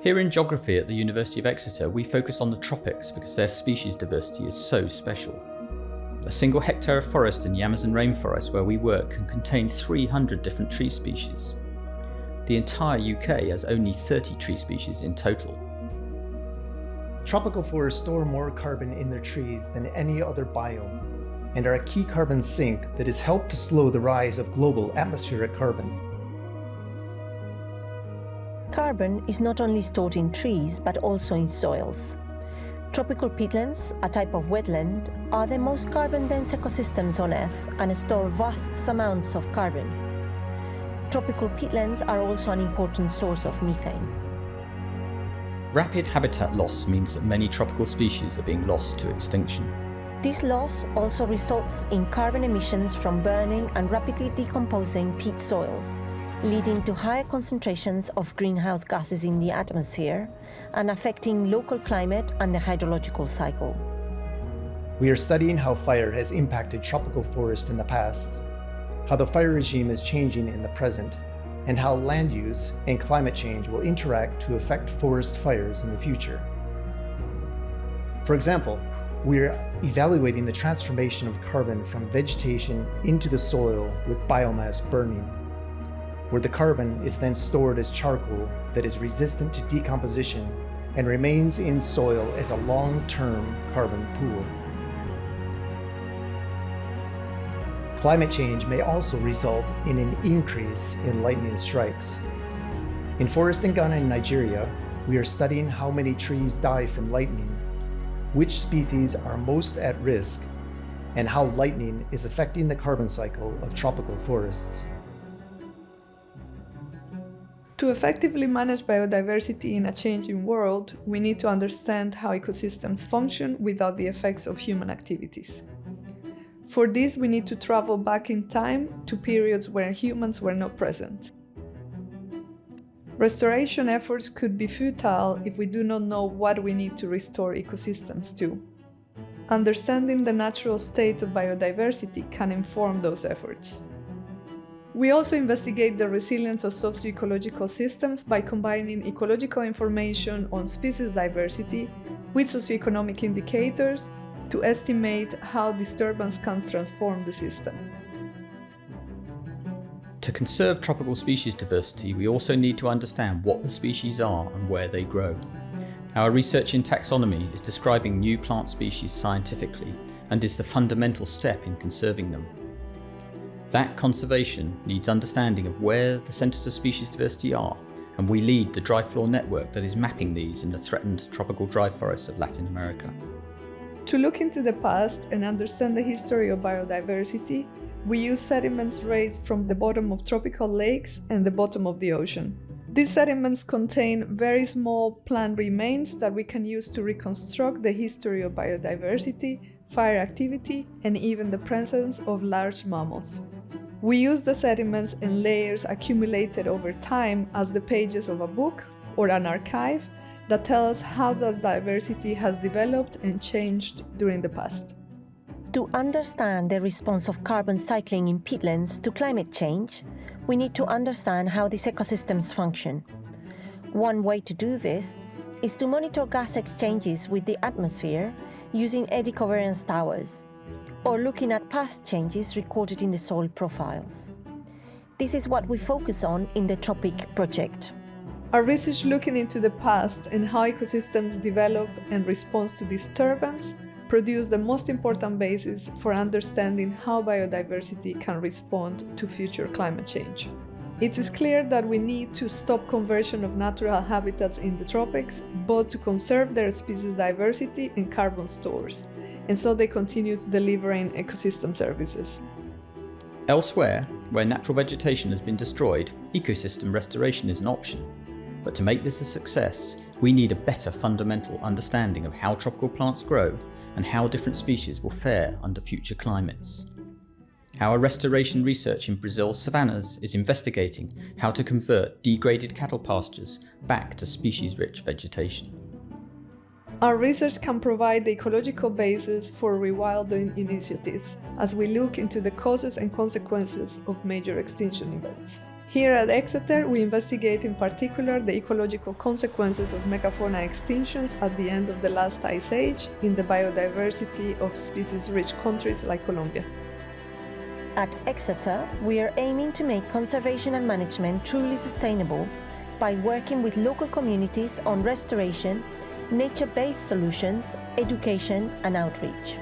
Here in geography at the University of Exeter, we focus on the tropics because their species diversity is so special. A single hectare of forest in the Amazon rainforest where we work can contain 300 different tree species. The entire UK has only 30 tree species in total. Tropical forests store more carbon in their trees than any other biome, and are a key carbon sink that has helped to slow the rise of global atmospheric carbon. Carbon is not only stored in trees, but also in soils. Tropical peatlands, a type of wetland, are the most carbon-dense ecosystems on Earth and store vast amounts of carbon. Tropical peatlands are also an important source of methane. Rapid habitat loss means that many tropical species are being lost to extinction. This loss also results in carbon emissions from burning and rapidly decomposing peat soils, leading to higher concentrations of greenhouse gases in the atmosphere and affecting local climate and the hydrological cycle. We are studying how fire has impacted tropical forests in the past, how the fire regime is changing in the present, and how land use and climate change will interact to affect forest fires in the future. For example, we are evaluating the transformation of carbon from vegetation into the soil with biomass burning, where the carbon is then stored as charcoal that is resistant to decomposition and remains in soil as a long-term carbon pool. Climate change may also result in an increase in lightning strikes. In forests in Ghana and Nigeria, we are studying how many trees die from lightning, which species are most at risk, and how lightning is affecting the carbon cycle of tropical forests. To effectively manage biodiversity in a changing world, we need to understand how ecosystems function without the effects of human activities. For this, we need to travel back in time to periods where humans were not present. Restoration efforts could be futile if we do not know what we need to restore ecosystems to. Understanding the natural state of biodiversity can inform those efforts. We also investigate the resilience of socio-ecological systems by combining ecological information on species diversity with socioeconomic indicators to estimate how disturbance can transform the system. To conserve tropical species diversity, we also need to understand what the species are and where they grow. Our research in taxonomy is describing new plant species scientifically and is the fundamental step in conserving them. That conservation needs understanding of where the centres of species diversity are, and we lead the dry floor network that is mapping these in the threatened tropical dry forests of Latin America. To look into the past and understand the history of biodiversity, we use sediments raised from the bottom of tropical lakes and the bottom of the ocean. These sediments contain very small plant remains that we can use to reconstruct the history of biodiversity, fire activity, and even the presence of large mammals. We use the sediments and layers accumulated over time as the pages of a book or an archive that tell us how the diversity has developed and changed during the past. To understand the response of carbon cycling in peatlands to climate change, we need to understand how these ecosystems function. One way to do this is to monitor gas exchanges with the atmosphere using eddy covariance towers, or looking at past changes recorded in the soil profiles. This is what we focus on in the Tropic project. Our research looking into the past and how ecosystems develop and respond to disturbance produce the most important basis for understanding how biodiversity can respond to future climate change. It is clear that we need to stop conversion of natural habitats in the tropics, both to conserve their species diversity and carbon stores, and so they continue delivering ecosystem services. Elsewhere, where natural vegetation has been destroyed, ecosystem restoration is an option. But to make this a success, we need a better fundamental understanding of how tropical plants grow and how different species will fare under future climates. Our restoration research in Brazil's savannas is investigating how to convert degraded cattle pastures back to species-rich vegetation. Our research can provide the ecological basis for rewilding initiatives as we look into the causes and consequences of major extinction events. Here at Exeter, we investigate in particular the ecological consequences of megafauna extinctions at the end of the last ice age in the biodiversity of species-rich countries like Colombia. At Exeter, we are aiming to make conservation and management truly sustainable by working with local communities on restoration, nature-based solutions, education and outreach.